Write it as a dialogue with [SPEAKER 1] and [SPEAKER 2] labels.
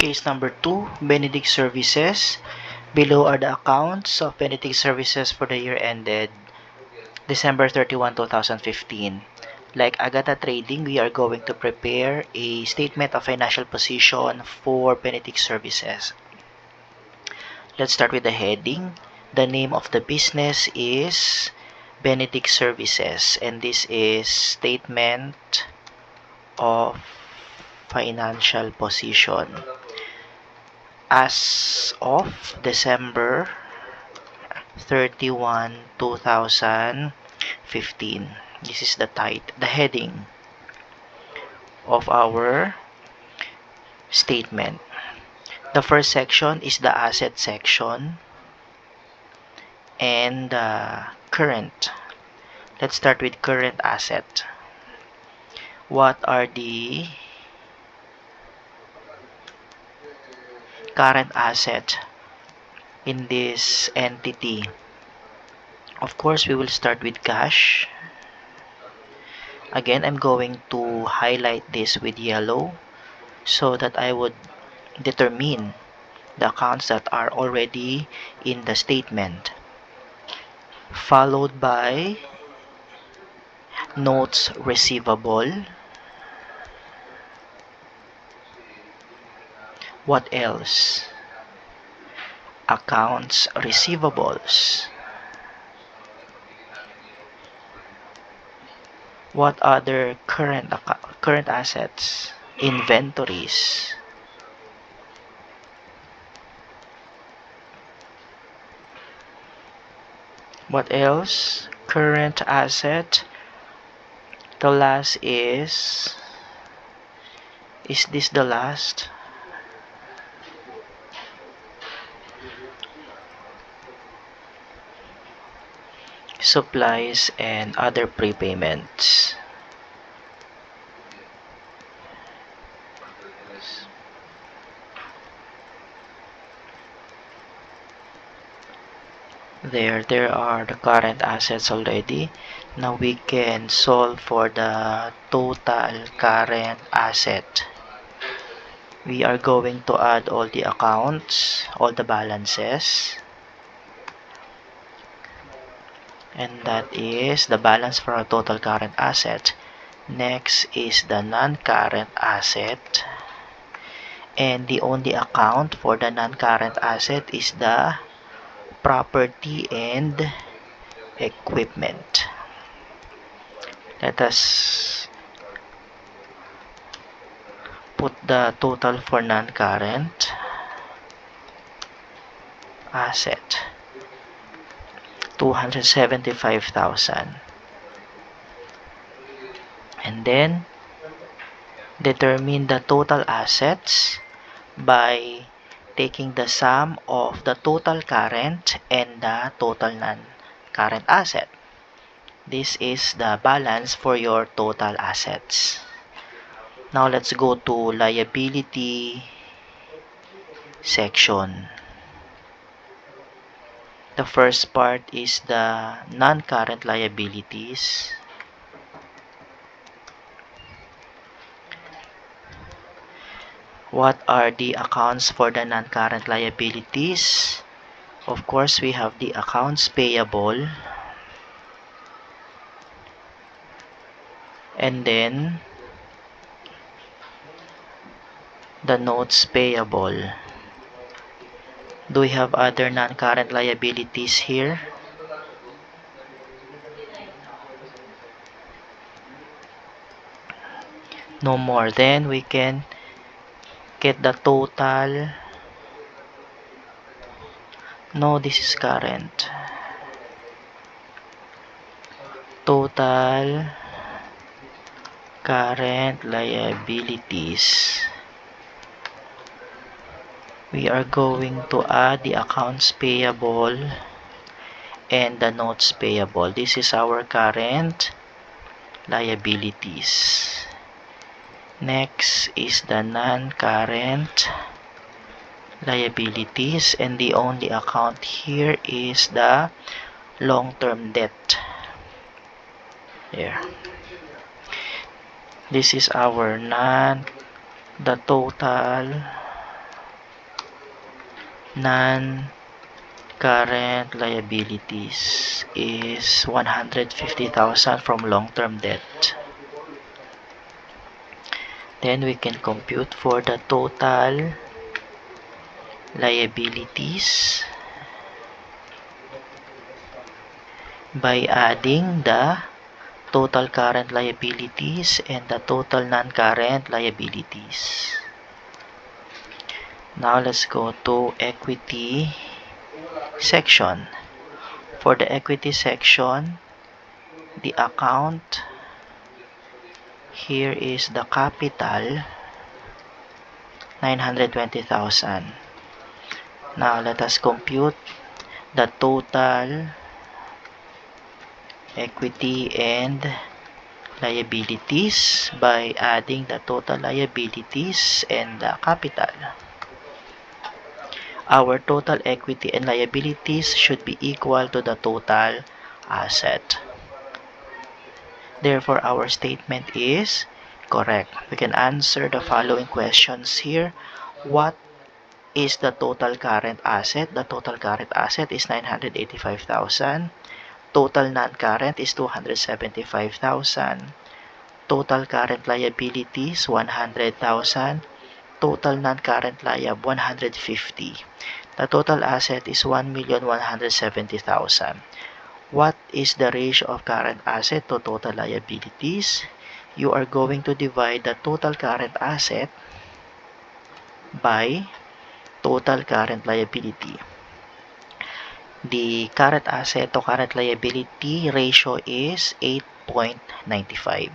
[SPEAKER 1] case number 2, Benedict Services. Below are the accounts of Benedict Services for the year ended December 31, 2015. Like Agata Trading, we are going to prepare a statement of financial position for Benedict Services. Let's start with the heading. The name of the business is Benedict Services, and this is statement of financial position as of December 31, 2015. This is the heading of our statement. The first section is the asset section and current. Let's start with current asset. What are the current asset in this entity? Of course, we will start with cash. Again, I'm going to highlight this with yellow so that I would determine the accounts that are already in the statement, followed by notes receivable. What else? Accounts receivables. What other current assets? Inventories. What else? Current asset. The last is this the last? Supplies and other prepayments. There are the current assets already. Now we can solve for the total current asset. We are going to add all the accounts, all the balances, and that is the balance for our total current asset. Next is the non-current asset, and the only account for the non-current asset is the property and equipment. Let us put the total for non-current asset, 275,000, and then determine the total assets by taking the sum of the total current and the total non-current asset. This is the balance for your total assets. Now let's go to liability section. The first part is the non-current liabilities. What are the accounts for the non-current liabilities? Of course, we have the accounts payable, and then the notes payable. Do we have other non-current liabilities here? No more. Then we can get the total. No, this is current. Total current liabilities. We are going to add the accounts payable and the notes payable. This is our current liabilities. Next is the non-current liabilities, and the only account here is the long-term debt. Here. This is our the total non-current liabilities is 150,000 from long-term debt. Then we can compute for the total liabilities by adding the total current liabilities and the total non-current liabilities. Now let's go to equity section. For the equity section, the account here is the capital 920,000. Now let us compute the total equity and liabilities by adding the total liabilities and the capital. Our total equity and liabilities should be equal to the total asset. Therefore, our statement is correct. We can answer the following questions here. What is the total current asset? The total current asset is 985,000. Total non-current is 275,000. Total current liabilities 100,000. Total non-current liability 150. The total asset is 1,170,000. What is the ratio of current asset to total liabilities? You are going to divide the total current asset by total current liability. The current asset to current liability ratio is 8.95.